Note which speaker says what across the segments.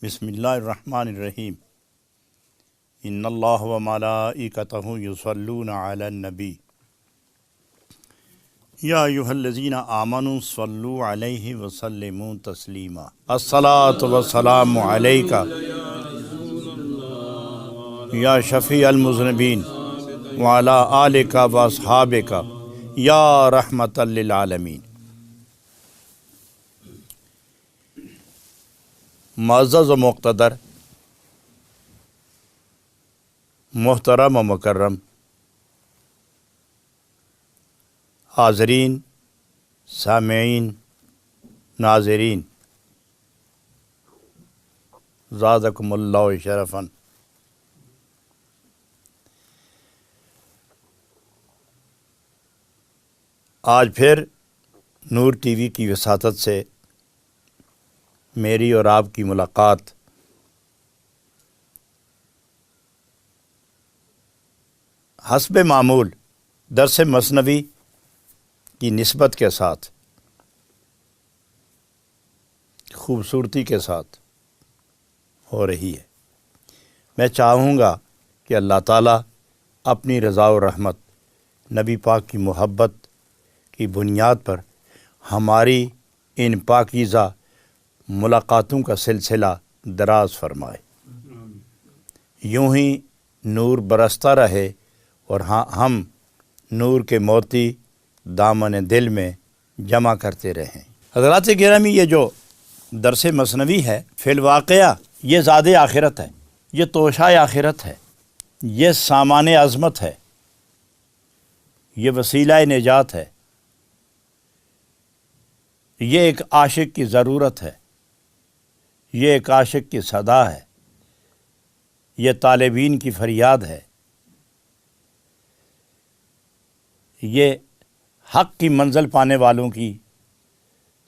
Speaker 1: بسم اللہ الرحمن الرحیم ان اللہ و ملائکتہ یصلون علی النبی یا ایھا الذین آمنوا صلوا علیہ وسلموا تسلیما الصلاۃ والسلام علیک یا شفیع المذنبین وعلی آلک واصحابک یا رحمۃ للعالمین۔ معزز و مقتدر، محترم و مکرم حاضرین، سامعین، ناظرین، زادکم اللہ شرفاً۔ آج پھر نور ٹی وی کی وساطت سے میری اور آپ کی ملاقات حسب معمول درس مثنوی کی نسبت کے ساتھ، خوبصورتی کے ساتھ ہو رہی ہے۔ میں چاہوں گا کہ اللہ تعالیٰ اپنی رضا و رحمت، نبی پاک کی محبت کی بنیاد پر ہماری ان پاکیزہ ملاقاتوں کا سلسلہ دراز فرمائے، یوں ہی نور برستا رہے اور ہم نور کے موتی دامن دل میں جمع کرتے رہیں۔ حضرات گرامی، یہ جو درس مثنوی ہے فی الواقعہ یہ زاد آخرت ہے، یہ توشہ آخرت ہے، یہ سامان عظمت ہے، یہ وسیلہ نجات ہے، یہ ایک عاشق کی ضرورت ہے، یہ ایک عاشق کی صدا ہے، یہ طالبین کی فریاد ہے، یہ حق کی منزل پانے والوں کی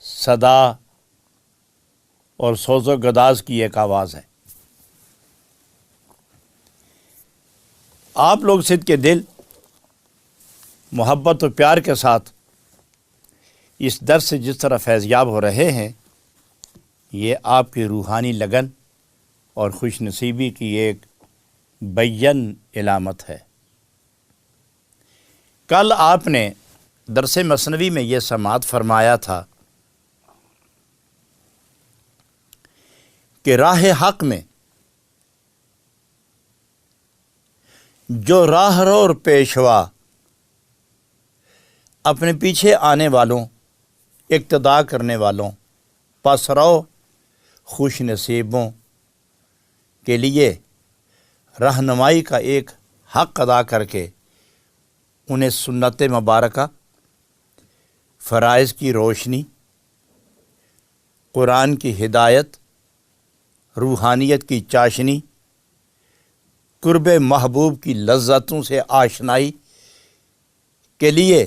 Speaker 1: صدا اور سوز و گداز کی ایک آواز ہے۔ آپ لوگ صدق کے دل، محبت و پیار کے ساتھ اس درس سے جس طرح فیضیاب ہو رہے ہیں، یہ آپ کی روحانی لگن اور خوش نصیبی کی ایک بیان علامت ہے۔ کل آپ نے درس مثنوی میں یہ سماعت فرمایا تھا کہ راہ حق میں جو راہ رو اور پیشوا اپنے پیچھے آنے والوں، اقتداء کرنے والوں، پس رو خوش نصیبوں کے لیے رہنمائی کا ایک حق ادا کر کے انہیں سنت مبارکہ، فرائض کی روشنی، قرآن کی ہدایت، روحانیت کی چاشنی، قرب محبوب کی لذتوں سے آشنائی کے لیے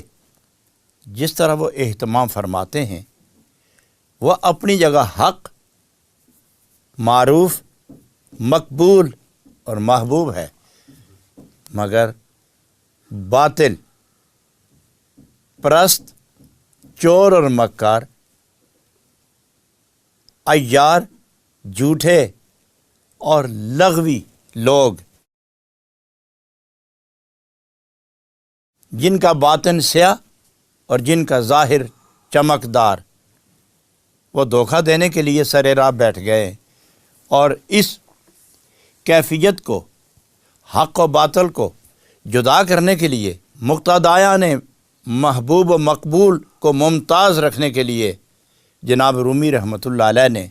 Speaker 1: جس طرح وہ اہتمام فرماتے ہیں، وہ اپنی جگہ حق، معروف، مقبول اور محبوب ہے، مگر باطل پرست، چور اور مکار، عیار، جھوٹے اور لغوی لوگ، جن کا باطن سیاہ اور جن کا ظاہر چمکدار، وہ دھوکہ دینے کے لیے سر راہ بیٹھ گئے، اور اس کیفیت کو، حق و باطل کو جدا کرنے کے لیے، مقتدیان محبوب و مقبول کو ممتاز رکھنے کے لیے جناب رومی رحمۃ اللہ علیہ نے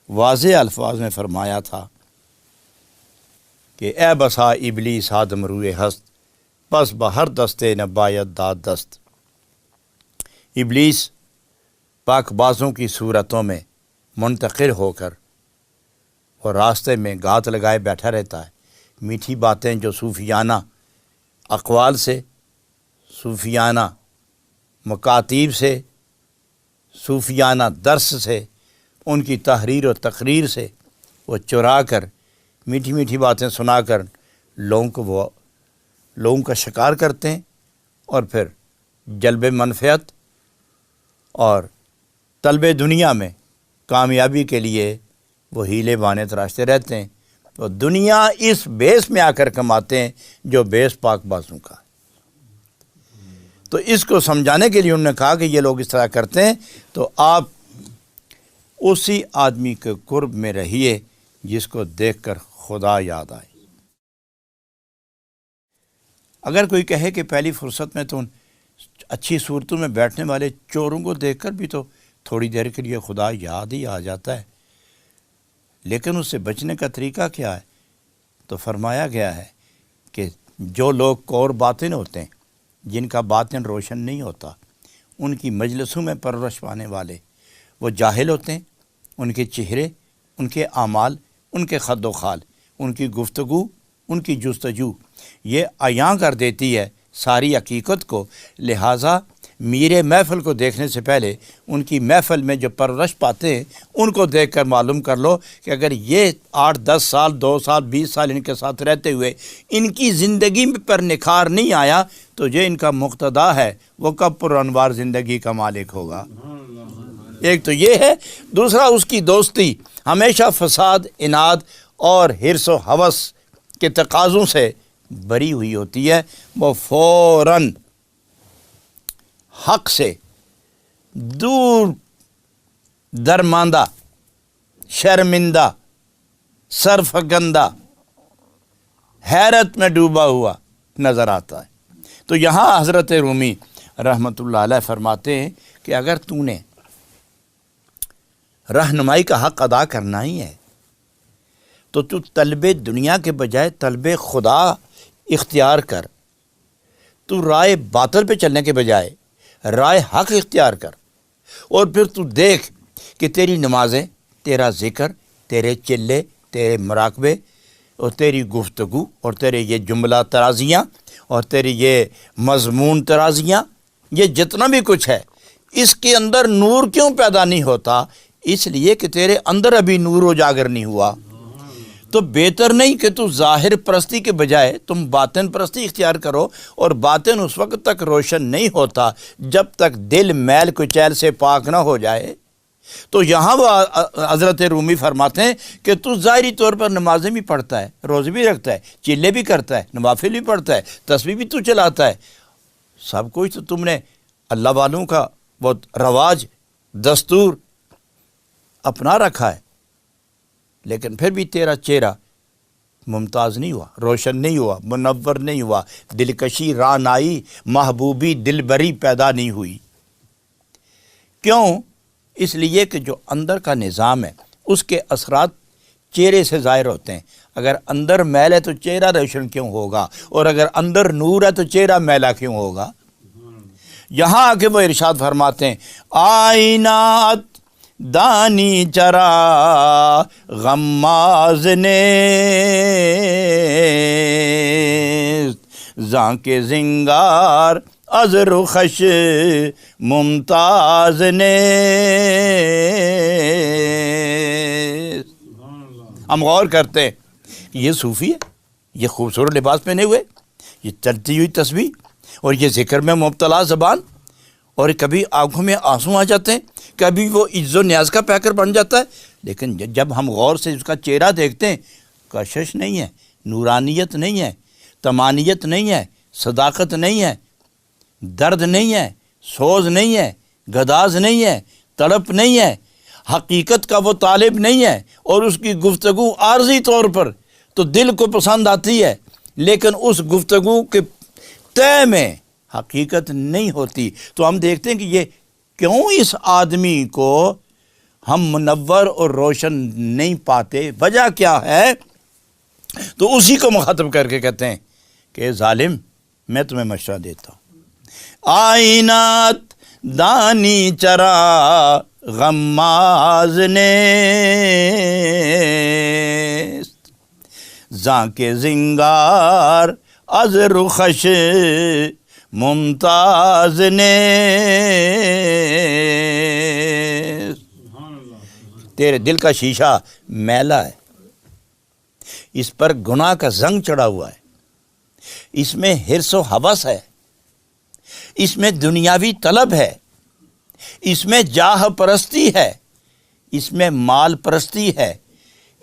Speaker 1: واضح الفاظ میں فرمایا تھا کہ اے بسا ابلیس آدم روئے ہست، پس بہر دستے نہ باید داد دست۔ ابلیس پاک بازوں کی صورتوں میں منتقل ہو کر اور راستے میں گات لگائے بیٹھا رہتا ہے۔ میٹھی باتیں جو صوفیانہ اقوال سے، صوفیانہ مکاتیب سے، صوفیانہ درس سے، ان کی تحریر و تقریر سے وہ چرا کر میٹھی میٹھی باتیں سنا کر لوگوں کا شکار کرتے ہیں، اور پھر جلب منفعت اور طلب دنیا میں کامیابی کے لیے وہ ہیلے بانے تراشتے رہتے ہیں، تو دنیا اس بیس میں آ کر کماتے ہیں جو بیس پاک بازوں کا ہے۔ تو اس کو سمجھانے کے لیے انہوں نے کہا کہ یہ لوگ اس طرح کرتے ہیں، تو آپ اسی آدمی کے قرب میں رہیے جس کو دیکھ کر خدا یاد آئے۔ اگر کوئی کہے کہ پہلی فرصت میں تو اچھی صورتوں میں بیٹھنے والے چوروں کو دیکھ کر بھی تو تھوڑی دیر کے لیے خدا یاد ہی آ جاتا ہے، لیکن اس سے بچنے کا طریقہ کیا ہے؟ تو فرمایا گیا ہے کہ جو لوگ کور باطن ہوتے ہیں، جن کا باطن روشن نہیں ہوتا، ان کی مجلسوں میں پرورش پانے والے وہ جاہل ہوتے ہیں۔ ان کے چہرے، ان کے اعمال، ان کے خد و خال، ان کی گفتگو، ان کی جستجو یہ عیاں کر دیتی ہے ساری حقیقت کو۔ لہٰذا میرے محفل کو دیکھنے سے پہلے ان کی محفل میں جو پرورش پاتے ہیں ان کو دیکھ کر معلوم کر لو کہ اگر یہ 8-10 سال 2 سال 20 سال ان کے ساتھ رہتے ہوئے ان کی زندگی پر نکھار نہیں آیا تو یہ ان کا مقتدا ہے، وہ کب پر انوار زندگی کا مالک ہوگا۔ ایک تو یہ ہے، دوسرا اس کی دوستی ہمیشہ فساد، اناد اور حرص و ہوس کے تقاضوں سے بری ہوئی ہوتی ہے۔ وہ فوراً حق سے دور درماندہ، شرمندہ، سرفگندہ، حیرت میں ڈوبا ہوا نظر آتا ہے۔ تو یہاں حضرت رومی رحمۃ اللہ علیہ فرماتے ہیں کہ اگر تو نے رہنمائی کا حق ادا کرنا ہی ہے تو طلب دنیا کے بجائے طلب خدا اختیار کر۔ تو رائے باطل پہ چلنے کے بجائے رائے حق اختیار کر، اور پھر تو دیکھ کہ تیری نمازیں، تیرا ذکر، تیرے چلے، تیرے مراقبے اور تیری گفتگو اور تیرے یہ جملہ ترازیاں اور تیری یہ مضمون ترازیاں، یہ جتنا بھی کچھ ہے، اس کے اندر نور کیوں پیدا نہیں ہوتا؟ اس لیے کہ تیرے اندر ابھی نور اجاگر نہیں ہوا۔ تو بہتر نہیں کہ تو ظاہر پرستی کے بجائے تم باطن پرستی اختیار کرو، اور باطن اس وقت تک روشن نہیں ہوتا جب تک دل میل کچیل سے پاک نہ ہو جائے۔ تو یہاں وہ حضرت رومی فرماتے ہیں کہ تو ظاہری طور پر نمازیں بھی پڑھتا ہے، روزے بھی رکھتا ہے، چلے بھی کرتا ہے، نوافل بھی پڑھتا ہے، تسبیح بھی تو چلاتا ہے، سب کچھ تو تم نے اللہ والوں کا وہ رواج دستور اپنا رکھا ہے، لیکن پھر بھی تیرا چہرہ ممتاز نہیں ہوا، روشن نہیں ہوا، منور نہیں ہوا، دلکشی، رعنائی، محبوبی، دلبری پیدا نہیں ہوئی۔ کیوں؟ اس لیے کہ جو اندر کا نظام ہے اس کے اثرات چہرے سے ظاہر ہوتے ہیں۔ اگر اندر میل ہے تو چہرہ روشن کیوں ہوگا، اور اگر اندر نور ہے تو چہرہ میلا کیوں ہوگا؟ یہاں آ کے وہ ارشاد فرماتے ہیں، آئینات دانی چرا غماز نے زاں کے زنگار از رخش ممتاز نے۔ ہم غور کرتے ہیں کہ یہ صوفی ہے، یہ خوبصورت لباس پہنے ہوئے، یہ چلتی ہوئی تسبیح اور یہ ذکر میں مبتلا زبان، اور کبھی آنکھوں میں آنسو آ جاتے ہیں، کبھی وہ عز و نیاز کا پیکر بن جاتا ہے، لیکن جب ہم غور سے اس کا چہرہ دیکھتے ہیں، کشش نہیں ہے، نورانیت نہیں ہے، تمانیت نہیں ہے، صداقت نہیں ہے، درد نہیں ہے، سوز نہیں ہے، گداز نہیں ہے، تڑپ نہیں ہے، حقیقت کا وہ طالب نہیں ہے، اور اس کی گفتگو عارضی طور پر تو دل کو پسند آتی ہے، لیکن اس گفتگو کے طے میں حقیقت نہیں ہوتی۔ تو ہم دیکھتے ہیں کہ یہ کیوں اس آدمی کو ہم منور اور روشن نہیں پاتے، وجہ کیا ہے؟ تو اسی کو مخاطب کر کے کہتے ہیں کہ ظالم، میں تمہیں مشورہ دیتا ہوں، آئینات دانی چرا غماز نے زاں کے زنگار از رخش ممتاز نے۔ تیرے دل کا شیشہ میلا ہے، اس پر گناہ کا زنگ چڑھا ہوا ہے، اس میں حرص و ہوس ہے، اس میں دنیاوی طلب ہے، اس میں جاہ پرستی ہے، اس میں مال پرستی ہے،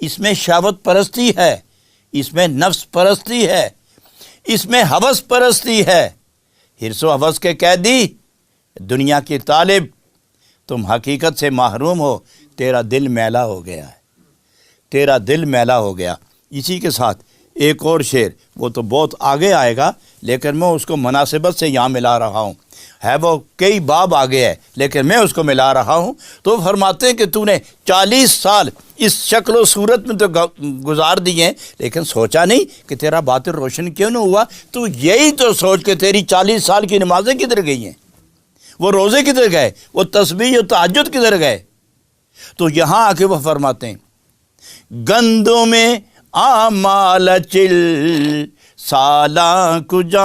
Speaker 1: اس میں شہوت پرستی ہے، اس میں نفس پرستی ہے، اس میں ہوس پرستی ہے۔ حرص و ہوس کے قیدی، دنیا کی طالب، تم حقیقت سے محروم ہو، تیرا دل میلا ہو گیا ہے، تیرا دل میلا ہو گیا۔ اسی کے ساتھ ایک اور شعر، وہ تو بہت آگے آئے گا لیکن میں اس کو مناسبت سے یہاں ملا رہا ہوں، ہے وہ کئی باب آگے ہے لیکن میں اس کو ملا رہا ہوں۔ تو فرماتے ہیں کہ تو نے 40 سال اس شکل و صورت میں تو گزار دیے لیکن سوچا نہیں کہ تیرا باطن روشن کیوں نہ ہوا۔ تو یہی تو سوچ کہ تیری 40 سال کی نمازیں کدھر گئی ہیں، وہ روزے کدھر گئے، وہ تسبیح و تہجد کدھر گئے۔ تو یہاں آ کے وہ فرماتے ہیں گندوں میں آمال چل سالاں کجاست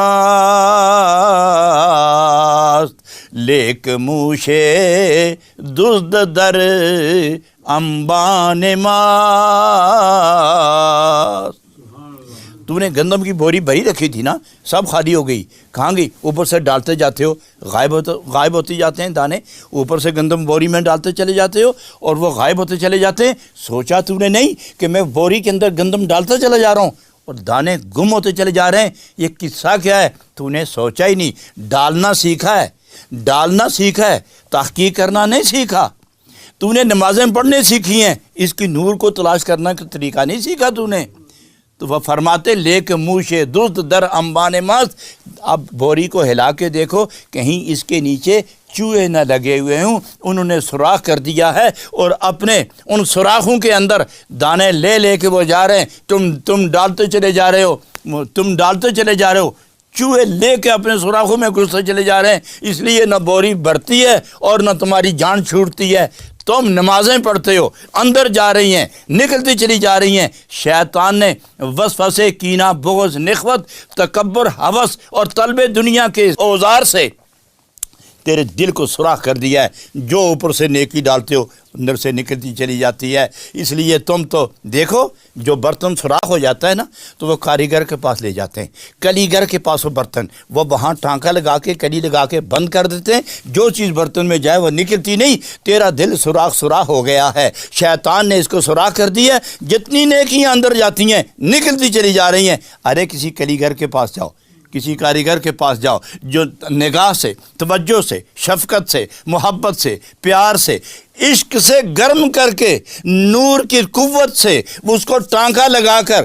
Speaker 1: لیک موشے دزد در انبان ماست۔ تو نے گندم کی بوری بھری رکھی تھی نا، سب خالی ہو گئی، کہاں گئی؟ اوپر سے ڈالتے جاتے ہو، غائب ہوتے جاتے ہیں دانے، اوپر سے گندم بوری میں ڈالتے چلے جاتے ہو اور وہ غائب ہوتے چلے جاتے ہیں۔ سوچا تو نے نہیں کہ میں بوری کے اندر گندم ڈالتا چلا جا رہا ہوں اور دانے گم ہوتے چلے جا رہے ہیں، یہ قصہ کیا ہے؟ تو نے سوچا ہی نہیں، ڈالنا سیکھا ہے، ڈالنا سیکھا ہے، تحقیق کرنا نہیں سیکھا۔ تو نے نمازیں پڑھنے سیکھی ہیں، اس کی نور کو تلاش کرنا کا طریقہ نہیں سیکھا تو نے۔ تو وہ فرماتے لے کے منہ سے دزد در انبان ماست، اب بوری کو ہلا کے دیکھو کہیں اس کے نیچے چوہے نہ لگے ہوئے ہوں، انہوں نے سوراخ کر دیا ہے اور اپنے ان سوراخوں کے اندر دانے لے لے کے وہ جا رہے ہیں۔ تم ڈالتے چلے جا رہے ہو، تم ڈالتے چلے جا رہے ہو، چوہے لے کے اپنے سوراخوں میں گھستے چلے جا رہے ہیں، اس لیے نہ بوری بھرتی ہے اور نہ تمہاری جان چھوٹتی ہے۔ تم نمازیں پڑھتے ہو، اندر جا رہی ہیں، نکلتی چلی جا رہی ہیں۔ شیطان نے وسوسے، کینہ، بغض، نخوت، تکبر، ہوس اور طلب دنیا کے اوزار سے تیرے دل کو سوراخ کر دیا ہے، جو اوپر سے نیکی ڈالتے ہو اندر سے نکلتی چلی جاتی ہے۔ اس لیے تم تو دیکھو، جو برتن سوراخ ہو جاتا ہے نا تو وہ کاریگر کے پاس لے جاتے ہیں، کلیگر کے پاس وہ برتن، وہ وہاں ٹانکا لگا کے کلی لگا کے بند کر دیتے ہیں، جو چیز برتن میں جائے وہ نکلتی نہیں۔ تیرا دل سوراخ ہو گیا ہے، شیطان نے اس کو سوراخ کر دیا ہے، جتنی نیکیاں اندر جاتی ہیں نکلتی چلی جا رہی ہیں۔ ارے کسی کلیگر کے پاس جاؤ، کسی کاریگر کے پاس جاؤ جو نگاہ سے، توجہ سے، شفقت سے، محبت سے، پیار سے، عشق سے گرم کر کے، نور کی قوت سے اس کو ٹانکا لگا کر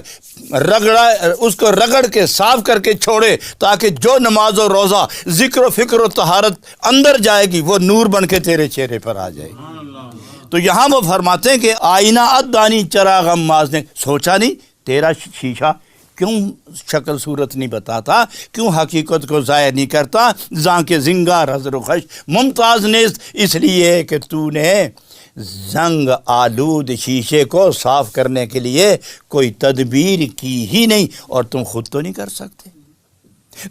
Speaker 1: اس کو رگڑ کے صاف کر کے چھوڑے، تاکہ جو نماز و روزہ، ذکر و فکر و طہارت اندر جائے گی وہ نور بن کے تیرے چہرے پر آ جائے گی۔ تو یہاں وہ فرماتے ہیں کہ آئینہ ادانی چراغم ماز نے سوچا نہیں، تیرا شیشہ کیوں شکل صورت نہیں بتاتا، کیوں حقیقت کو ظاہر نہیں کرتا؟ زاں کے زنگار حضر و خش ممتاز نیست، اس لیے کہ تو نے زنگ آلود شیشے کو صاف کرنے کے لیے کوئی تدبیر کی ہی نہیں، اور تم خود تو نہیں کر سکتے۔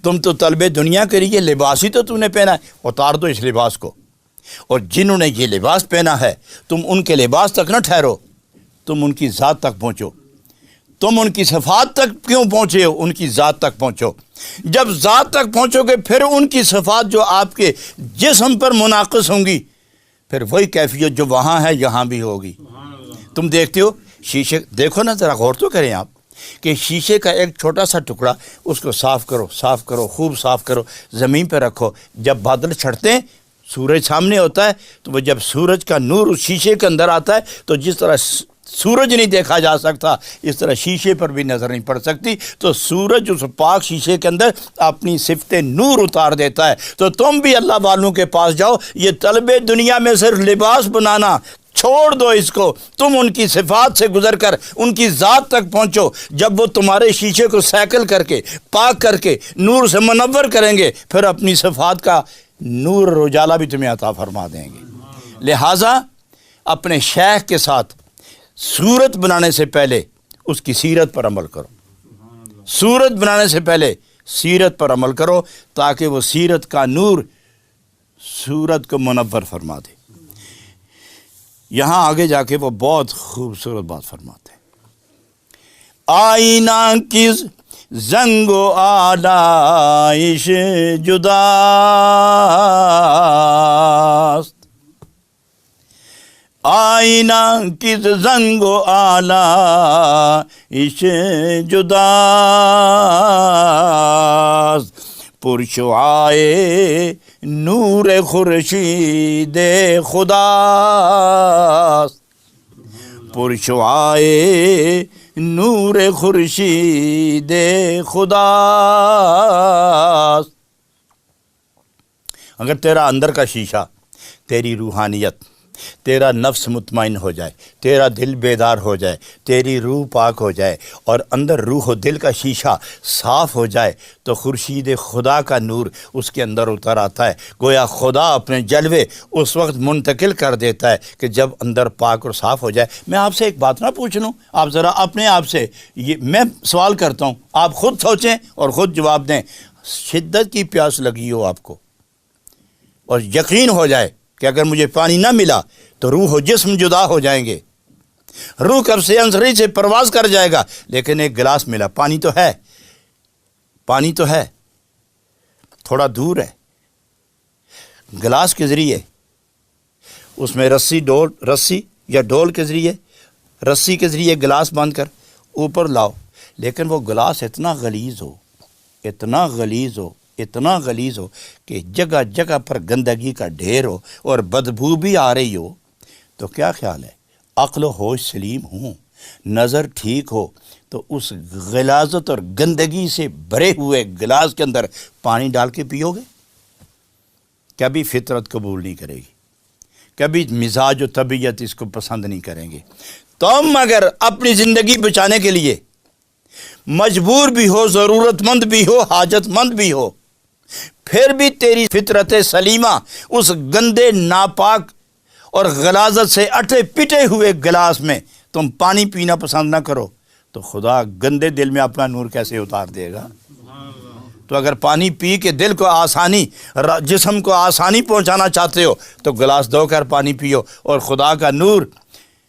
Speaker 1: تم تو طلب دنیا کے لیے لباس ہی تو نے پہنا ہے، اتار دو اس لباس کو، اور جنہوں نے یہ لباس پہنا ہے تم ان کے لباس تک نہ ٹھہرو، تم ان کی ذات تک پہنچو۔ تم ان کی صفات تک کیوں پہنچے ہو؟ ان کی ذات تک پہنچو۔ جب ذات تک پہنچو گے پھر ان کی صفات جو آپ کے جسم پر منعکس ہوں گی، پھر وہی کیفیت جو وہاں ہے یہاں بھی ہوگی۔ تم دیکھتے ہو شیشے، دیکھو نا ذرا غور تو کریں آپ کہ شیشے کا ایک چھوٹا سا ٹکڑا، اس کو صاف کرو، صاف کرو، خوب صاف کرو، زمین پہ رکھو، جب بادل چھٹتے ہیں سورج سامنے ہوتا ہے تو وہ جب سورج کا نور اس شیشے کے اندر آتا ہے تو جس طرح سورج نہیں دیکھا جا سکتا اس طرح شیشے پر بھی نظر نہیں پڑ سکتی، تو سورج اس پاک شیشے کے اندر اپنی صفت نور اتار دیتا ہے۔ تو تم بھی اللہ والوں کے پاس جاؤ، یہ طلب دنیا میں صرف لباس بنانا چھوڑ دو، اس کو تم ان کی صفات سے گزر کر ان کی ذات تک پہنچو۔ جب وہ تمہارے شیشے کو سیکل کر کے، پاک کر کے، نور سے منور کریں گے، پھر اپنی صفات کا نور اور اجالا بھی تمہیں عطا فرما دیں گے۔ لہٰذا اپنے شیخ کے ساتھ صورت بنانے سے پہلے اس کی سیرت پر عمل کرو، صورت بنانے سے پہلے سیرت پر عمل کرو، تاکہ وہ سیرت کا نور صورت کو منور فرما دے۔ یہاں آگے جا کے وہ بہت خوبصورت بات فرماتے ہیں، آئینہ کس زنگ و آلائش جداست، آئینہ کس زنگ و آلائش جداست، پرشعاع نور خورشید خداست، پرشعاع نور خورشید خداست۔ اگر تیرا اندر کا شیشہ، تیری روحانیت، تیرا نفس مطمئن ہو جائے، تیرا دل بیدار ہو جائے، تیری روح پاک ہو جائے اور اندر روح و دل کا شیشہ صاف ہو جائے تو خورشید خدا کا نور اس کے اندر اتر آتا ہے۔ گویا خدا اپنے جلوے اس وقت منتقل کر دیتا ہے کہ جب اندر پاک اور صاف ہو جائے۔ میں آپ سے ایک بات نہ پوچھ لوں، آپ ذرا اپنے آپ سے میں سوال کرتا ہوں، آپ خود سوچیں اور خود جواب دیں۔ شدت کی پیاس لگی ہو آپ کو اور یقین ہو جائے کہ اگر مجھے پانی نہ ملا تو روح و جسم جدا ہو جائیں گے، روح کب سے انصری سے پرواز کر جائے گا، لیکن ایک گلاس ملا، پانی تو ہے، پانی تو ہے، تھوڑا دور ہے، گلاس کے ذریعے اس میں رسی یا ڈول کے ذریعے، رسی کے ذریعے گلاس باندھ کر اوپر لاؤ، لیکن وہ گلاس اتنا غلیظ ہو، اتنا غلیظ ہو، اتنا غلیظ ہو کہ جگہ جگہ پر گندگی کا ڈھیر ہو اور بدبو بھی آ رہی ہو، تو کیا خیال ہے عقل و ہوش سلیم ہوں، نظر ٹھیک ہو تو اس غلاظت اور گندگی سے بھرے ہوئے گلاس کے اندر پانی ڈال کے پیو گے؟ کبھی فطرت قبول نہیں کرے گی، کبھی مزاج و طبیعت اس کو پسند نہیں کریں گے۔ تم اگر اپنی زندگی بچانے کے لیے مجبور بھی ہو، ضرورت مند بھی ہو، حاجت مند بھی ہو، پھر بھی تیری فطرت سلیمہ اس گندے ناپاک اور غلاظت سے اٹے پٹے ہوئے گلاس میں تم پانی پینا پسند نہ کرو تو خدا گندے دل میں اپنا نور کیسے اتار دے گا؟ تو اگر پانی پی کے دل کو آسانی، جسم کو آسانی پہنچانا چاہتے ہو تو گلاس دھو کر پانی پیو، اور خدا کا نور،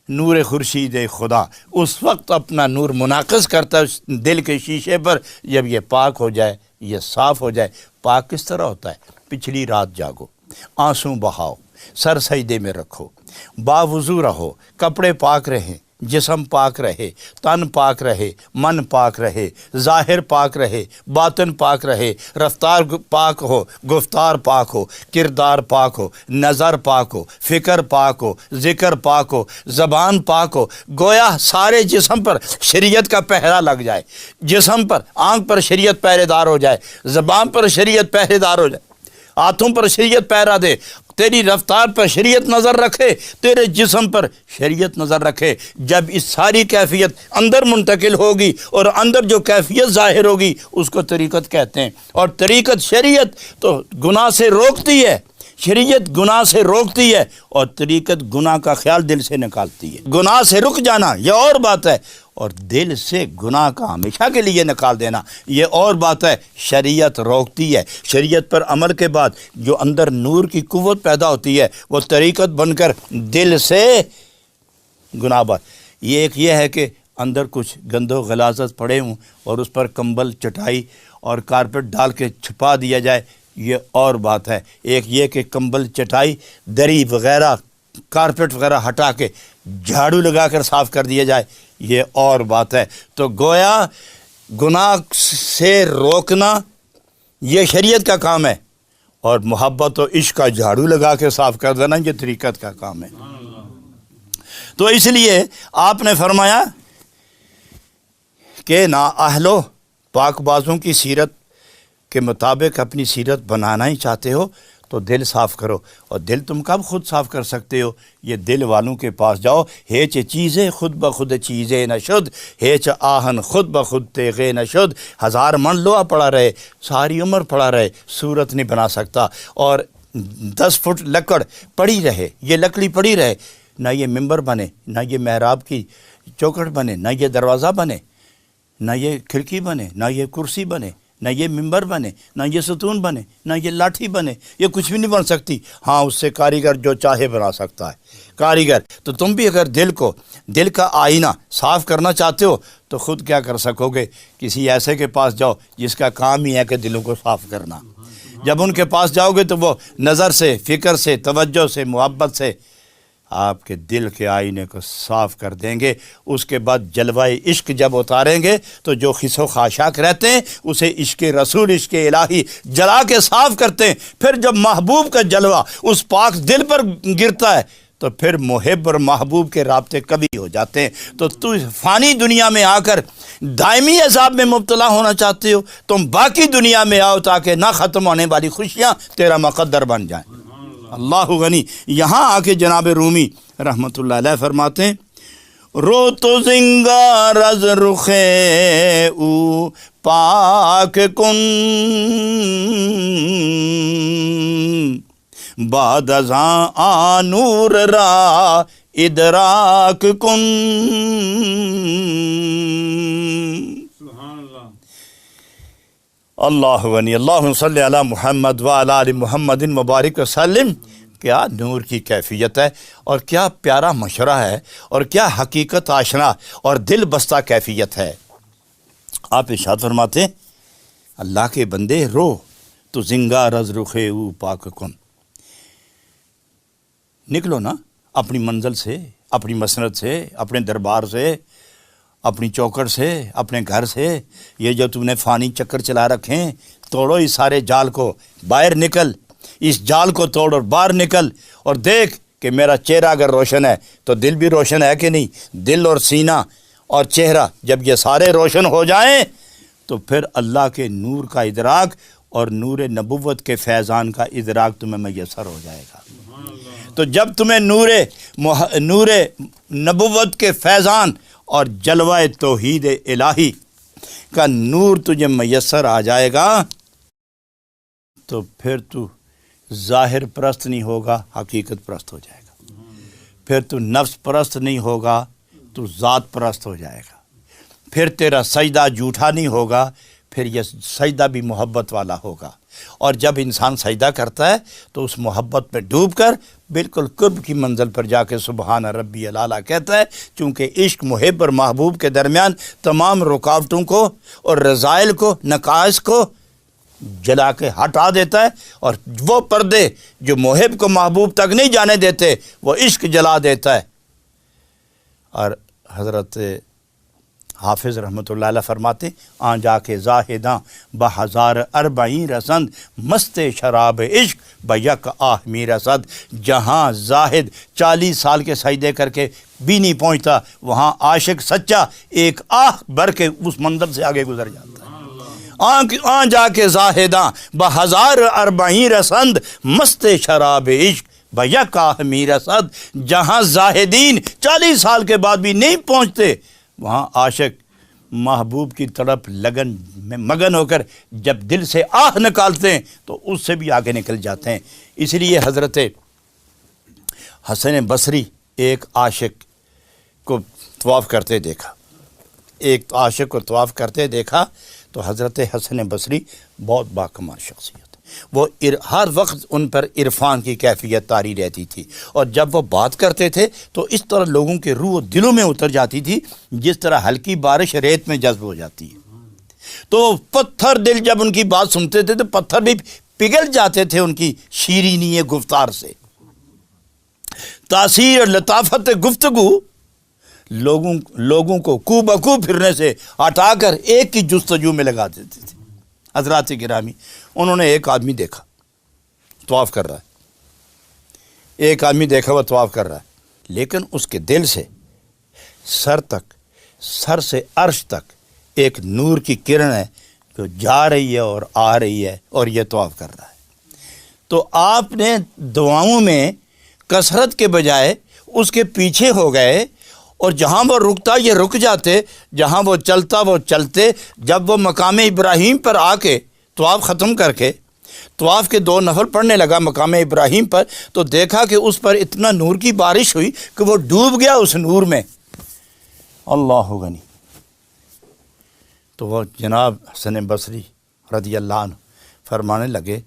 Speaker 1: نور خورشید خدا اس وقت اپنا نور منعکس کرتا ہے دل کے شیشے پر جب یہ پاک ہو جائے، یہ صاف ہو جائے۔ پاک کس طرح ہوتا ہے؟ پچھلی رات جاگو، آنسو بہاؤ، سر سجدے میں رکھو، باوضو رہو، کپڑے پاک رہیں، جسم پاک رہے، تن پاک رہے، من پاک رہے، ظاہر پاک رہے، باطن پاک رہے، رفتار پاک ہو، گفتار پاک ہو، کردار پاک ہو، نظر پاک ہو، فکر پاک ہو، ذکر پاک ہو، زبان پاک ہو۔ گویا سارے جسم پر شریعت کا پہرا لگ جائے، جسم پر، آنکھ پر شریعت پہرے دار ہو جائے، زبان پر شریعت پہرے دار ہو جائے، ہاتھوں پر شریعت پہرا دے، تیری رفتار پر شریعت نظر رکھے، تیرے جسم پر شریعت نظر رکھے۔ جب اس ساری کیفیت اندر منتقل ہوگی اور اندر جو کیفیت ظاہر ہوگی اس کو طریقت کہتے ہیں، اور طریقت، شریعت تو گناہ سے روکتی ہے، شریعت گناہ سے روکتی ہے، اور طریقت گناہ کا خیال دل سے نکالتی ہے۔ گناہ سے رک جانا یہ اور بات ہے، اور دل سے گناہ کا ہمیشہ کے لیے نکال دینا یہ اور بات ہے۔ شریعت روکتی ہے، شریعت پر عمل کے بعد جو اندر نور کی قوت پیدا ہوتی ہے وہ طریقت بن کر دل سے گناہ بات۔ یہ ہے کہ اندر کچھ گند و غلاظت پڑے ہوں اور اس پر کمبل، چٹائی اور کارپیٹ ڈال کے چھپا دیا جائے، یہ اور بات ہے۔ ایک یہ کہ کمبل، چٹائی، دری وغیرہ، کارپیٹ وغیرہ ہٹا کے جھاڑو لگا کر صاف کر دیا جائے، یہ اور بات ہے۔ تو گویا گناہ سے روکنا یہ شریعت کا کام ہے، اور محبت و عشق کا جھاڑو لگا کے صاف کر دینا یہ طریقت کا کام ہے۔ تو اس لیے آپ نے فرمایا کہ نااہل و پاک بازوں کی سیرت کے مطابق اپنی سیرت بنانا ہی چاہتے ہو تو دل صاف کرو، اور دل تم کب خود صاف کر سکتے ہو؟ یہ دل والوں کے پاس جاؤ۔ ہیچ چیزیں خود بخود چیزیں نہ شد، ہیچ آہن خود بخود تیغے نہ شد۔ 1000 من لوہا پڑا رہے، ساری عمر پڑا رہے، صورت نہیں بنا سکتا، اور 10 فٹ لکڑ پڑی رہے، یہ لکڑی پڑی رہے، نہ یہ ممبر بنے، نہ یہ محراب کی چوکھٹ بنے، نہ یہ دروازہ بنے، نہ یہ کھڑکی بنے، نہ یہ کرسی بنے، نہ یہ ممبر بنے، نہ یہ ستون بنے، نہ یہ لاٹھی بنے، یہ کچھ بھی نہیں بن سکتی۔ ہاں، اس سے کاریگر جو چاہے بنا سکتا ہے، کاریگر۔ تو تم بھی اگر دل کا آئینہ صاف کرنا چاہتے ہو تو خود کیا کر سکو گے؟ کسی ایسے کے پاس جاؤ جس کا کام ہی ہے کہ دلوں کو صاف کرنا۔ جب ان کے پاس جاؤ گے تو وہ نظر سے، فکر سے، توجہ سے، محبت سے آپ کے دل کے آئینے کو صاف کر دیں گے۔ اس کے بعد جلوہ عشق جب اتاریں گے تو جو خس و خاشاک رہتے ہیں اسے عشق رسول، عشق الہی جلا کے صاف کرتے ہیں۔ پھر جب محبوب کا جلوہ اس پاک دل پر گرتا ہے تو پھر محب اور محبوب کے رابطے کبھی ہو جاتے ہیں۔ تو فانی دنیا میں آ کر دائمی عذاب میں مبتلا ہونا چاہتے ہو، تم باقی دنیا میں آؤ تاکہ نہ ختم ہونے والی خوشیاں تیرا مقدر بن جائیں۔ اللہ غنی۔ یہاں آ کے جناب رومی رحمۃ اللہ علیہ فرماتے ہیں رو تو زنگار از رخے او پاک کن بعد از آن نور را ادراک کن۔ اللہ غنی۔ اللہم صلی علی محمد وعلی آل محمد مبارک وسلم۔ کیا نور کی کیفیت ہے اور کیا پیارا مشورہ ہے اور کیا حقیقت آشنا اور دل بستہ کیفیت ہے۔ آپ ارشاد فرماتے ہیں اللہ کے بندے رو تو زنگار از رخے او پاک کن، نکلو نا اپنی منزل سے، اپنی مسند سے، اپنے دربار سے، اپنی چوکٹ سے، اپنے گھر سے، یہ جو تم نے فانی چکر چلا رکھے ہیں، توڑو اس سارے جال کو، باہر نکل، اس جال کو توڑ اور باہر نکل اور دیکھ کہ میرا چہرہ اگر روشن ہے تو دل بھی روشن ہے کہ نہیں۔ دل اور سینہ اور چہرہ جب یہ سارے روشن ہو جائیں تو پھر اللہ کے نور کا ادراک اور نور نبوت کے فیضان کا ادراک تمہیں میسر ہو جائے گا۔ تو جب تمہیں نور نبوت کے فیضان اور جلوہ توحید الہی کا نور تجھے میسر آ جائے گا تو پھر تو ظاہر پرست نہیں ہوگا، حقیقت پرست ہو جائے گا۔ پھر تو نفس پرست نہیں ہوگا، تو ذات پرست ہو جائے گا۔ پھر تیرا سجدہ جھوٹا نہیں ہوگا، پھر یہ سجدہ بھی محبت والا ہوگا۔ اور جب انسان سجدہ کرتا ہے تو اس محبت میں ڈوب کر بالکل قرب کی منزل پر جا کے سبحان ربی الاعلیٰ کہتا ہے، چونکہ عشق محب اور محبوب کے درمیان تمام رکاوٹوں کو اور رذائل کو، نقائص کو جلا کے ہٹا دیتا ہے، اور وہ پردے جو محب کو محبوب تک نہیں جانے دیتے وہ عشق جلا دیتا ہے۔ اور حضرت حافظ رحمۃ اللہ علیہ فرماتے آن جا کے زاہداں بہزار اربعین رسند مست شراب عشق بیک آہ می رسد۔ جہاں زاہد 40 سال کے سجدے کر کے بھی نہیں پہنچتا، وہاں عاشق سچا ایک آہ بھر کے اس منزل سے آگے گزر جاتا ہے۔ آن جا کے زاہداں بہزار اربعین رسند مست شراب عشق بیک آہ می رسد۔ جہاں زاہدین 40 سال کے بعد بھی نہیں پہنچتے، وہاں عاشق محبوب کی طرف لگن میں مگن ہو کر جب دل سے آہ نکالتے ہیں تو اس سے بھی آگے نکل جاتے ہیں۔ اس لیے حضرت حسن بصری ایک عاشق کو طواف کرتے دیکھا، ایک عاشق کو طواف کرتے دیکھا تو حضرت حسن بصری بہت باکمال شخصیت، وہ ہر وقت ان پر عرفان کی کیفیت طاری رہتی تھی، اور جب وہ بات کرتے تھے تو اس طرح لوگوں کے روح و دلوں میں اتر جاتی تھی جس طرح ہلکی بارش ریت میں جذب ہو جاتی ہے۔ تو پتھر دل جب ان کی بات سنتے تھے تو پتھر بھی پگھل جاتے تھے ان کی شیرینی گفتار سے۔ تاثیر اور لطافت گفتگو لوگوں کو کو بکو پھرنے سے ہٹا کر ایک کی جستجو میں لگا دیتے تھے۔ حضرات گرامی، انہوں نے ایک آدمی دیکھا طواف کر رہا ہے، ایک آدمی دیکھا وہ طواف کر رہا ہے، لیکن اس کے دل سے سر سے عرش تک ایک نور کی کرن ہے جو جا رہی ہے اور آ رہی ہے، اور یہ طواف کر رہا ہے۔ تو آپ نے دعاؤں میں کثرت کے بجائے اس کے پیچھے ہو گئے، اور جہاں وہ رکتا یہ رک جاتے، جہاں وہ چلتا وہ چلتے۔ جب وہ مقام ابراہیم پر آ کے طواف ختم کر کے طواف کے 2 نفل پڑھنے لگا مقام ابراہیم پر، تو دیکھا کہ اس پر اتنا نور کی بارش ہوئی کہ وہ ڈوب گیا اس نور میں۔ اللہ غنی۔ تو وہ جناب حسن بصری رضی اللہ عنہ فرمانے لگے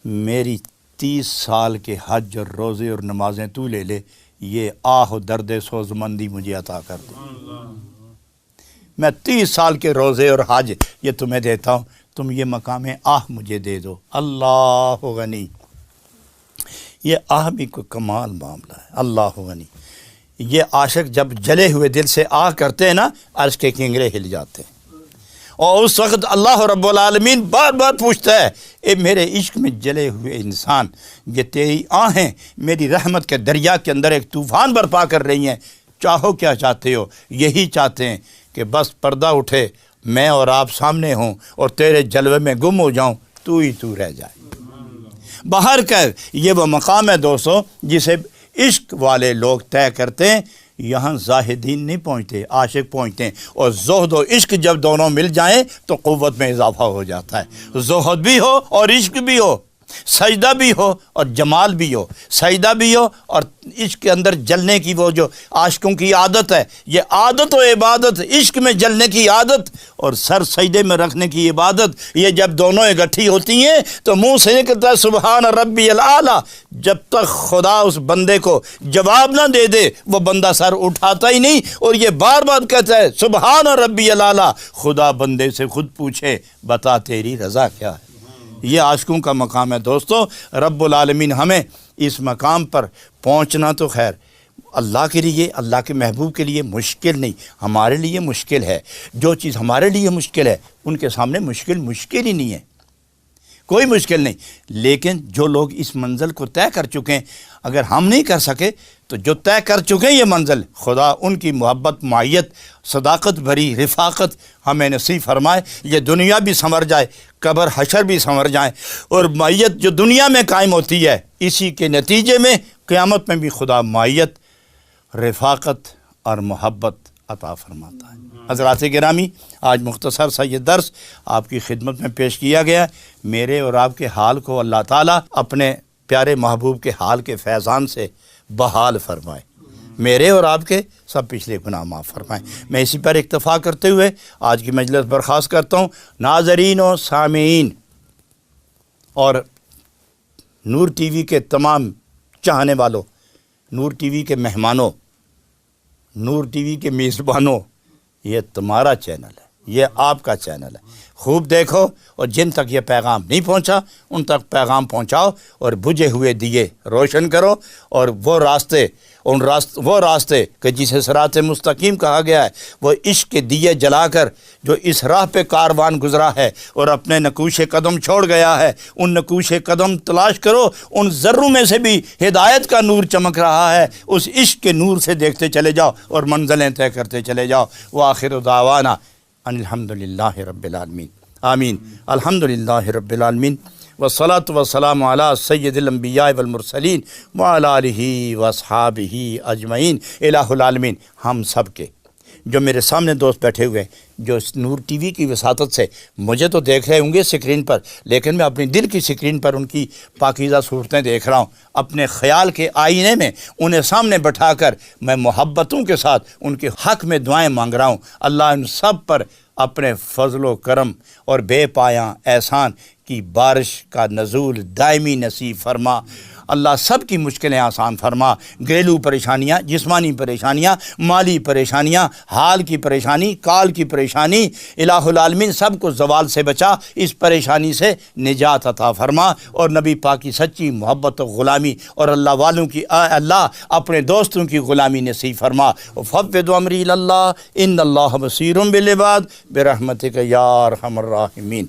Speaker 1: میری 30 سال کے حج اور روزے اور نمازیں تو لے لے، یہ آہ و درد سوزمندی مجھے عطا کر دے۔ میں 30 سال کے روزے اور حج یہ تمہیں دیتا ہوں، تم یہ مقام آہ مجھے دے دو۔ اللہ غنی۔ یہ آہ بھی کوئی کمال معاملہ ہے، اللہ غنی۔ یہ عاشق جب جلے ہوئے دل سے آہ کرتے ہیں نا، عرش کے کنگرے ہل جاتے ہیں، اور اس وقت اللہ رب العالمین بار بار پوچھتا ہے، اے میرے عشق میں جلے ہوئے انسان، یہ تیری آہیں میری رحمت کے دریا کے اندر ایک طوفان برپا کر رہی ہیں، چاہو کیا چاہتے ہو؟ یہی چاہتے ہیں کہ بس پردہ اٹھے، میں اور آپ سامنے ہوں اور تیرے جلوے میں گم ہو جاؤں، تو ہی تو رہ جائے۔ باہر کا یہ وہ مقام ہے دوستو جسے عشق والے لوگ طے کرتے ہیں، یہاں زاہدین نہیں پہنچتے، عاشق پہنچتے ہیں، اور زہد و عشق جب دونوں مل جائیں تو قوت میں اضافہ ہو جاتا ہے، زہد بھی ہو اور عشق بھی ہو، سجدہ بھی ہو اور جمال بھی ہو، سجدہ بھی ہو اور عشق کے اندر جلنے کی وہ جو عاشقوں کی عادت ہے، یہ عادت و عبادت، عشق میں جلنے کی عادت اور سر سجدے میں رکھنے کی عبادت، یہ جب دونوں اکٹھی ہوتی ہیں تو منہ سے نکلتا ہے سبحان ربی العالی۔ جب تک خدا اس بندے کو جواب نہ دے دے وہ بندہ سر اٹھاتا ہی نہیں، اور یہ بار بار کہتا ہے سبحان ربی العالی۔ خدا بندے سے خود پوچھے بتا تیری رضا کیا ہے۔ یہ عاشقوں کا مقام ہے دوستو۔ رب العالمین ہمیں اس مقام پر پہنچنا تو خیر اللہ کے لیے، اللہ کے محبوب کے لیے مشکل نہیں، ہمارے لیے مشکل ہے۔ جو چیز ہمارے لیے مشکل ہے ان کے سامنے مشکل ہی نہیں ہے، کوئی مشکل نہیں۔ لیکن جو لوگ اس منزل کو طے کر چکے ہیں، اگر ہم نہیں کر سکے تو جو طے کر چکے ہیں یہ منزل، خدا ان کی محبت، معیت، صداقت بھری رفاقت ہمیں نصیب فرمائے، یہ دنیا بھی سنور جائے، قبر حشر بھی سنور جائیں، اور معیت جو دنیا میں قائم ہوتی ہے اسی کے نتیجے میں قیامت میں بھی خدا معیت، رفاقت اور محبت عطا فرماتا ہے۔ حضرات گرامی، آج مختصر سا یہ درس آپ کی خدمت میں پیش کیا گیا، میرے اور آپ کے حال کو اللہ تعالیٰ اپنے پیارے محبوب کے حال کے فیضان سے بحال فرمائے، میرے اور آپ کے سب پچھلے گناہ معاف فرمائیں۔ میں اسی پر اکتفا کرتے ہوئے آج کی مجلس برخاست کرتا ہوں۔ ناظرین و سامعین اور نور ٹی وی کے تمام چاہنے والوں، نور ٹی وی کے مہمانوں، نور ٹی وی کے میزبانوں، یہ تمہارا چینل ہے، یہ آپ کا چینل ہے، خوب دیکھو، اور جن تک یہ پیغام نہیں پہنچا ان تک پیغام پہنچاؤ، اور بجھے ہوئے دیے روشن کرو، اور وہ راستے کہ جسے صراط مستقیم کہا گیا ہے، وہ عشق کے دیے جلا کر جو اس راہ پہ کاروان گزرا ہے اور اپنے نقوش قدم چھوڑ گیا ہے، ان نقوش قدم تلاش کرو، ان ذروں میں سے بھی ہدایت کا نور چمک رہا ہے، اس عشق کے نور سے دیکھتے چلے جاؤ اور منزلیں طے کرتے چلے جاؤ۔ وآخر دعوانا ان الحمدللہ رب العالمین، آمین۔ الحمدللہ رب العالمین، والصلاة والسلام علی سید الانبیاء والمرسلین وعلی آلہ واصحابہ اجمعین۔ الہ العالمین ہم سب کے جو میرے سامنے دوست بیٹھے ہوئے ہیں، جو اس نور ٹی وی کی وساطت سے مجھے تو دیکھ رہے ہوں گے اسکرین پر، لیکن میں اپنی دل کی اسکرین پر ان کی پاکیزہ صورتیں دیکھ رہا ہوں، اپنے خیال کے آئینے میں انہیں سامنے بٹھا کر میں محبتوں کے ساتھ ان کے حق میں دعائیں مانگ رہا ہوں۔ اللہ ان سب پر اپنے فضل و کرم اور بے پایاں احسان کی بارش کا نزول دائمی نصیب فرما۔ اللہ سب کی مشکلیں آسان فرما، گھریلو پریشانیاں، جسمانی پریشانیاں، مالی پریشانیاں، حال کی پریشانی، کال کی پریشانی، الہ العالمین سب کو زوال سے بچا، اس پریشانی سے نجات عطا فرما، اور نبی پاک کی سچی محبت و غلامی اور اللہ والوں کی اللہ اپنے دوستوں کی غلامی نصیب فرما۔ وفوض امری الی اللہ ان اللہ بصیر بالعباد برحمتک یا ارحم الراحمین۔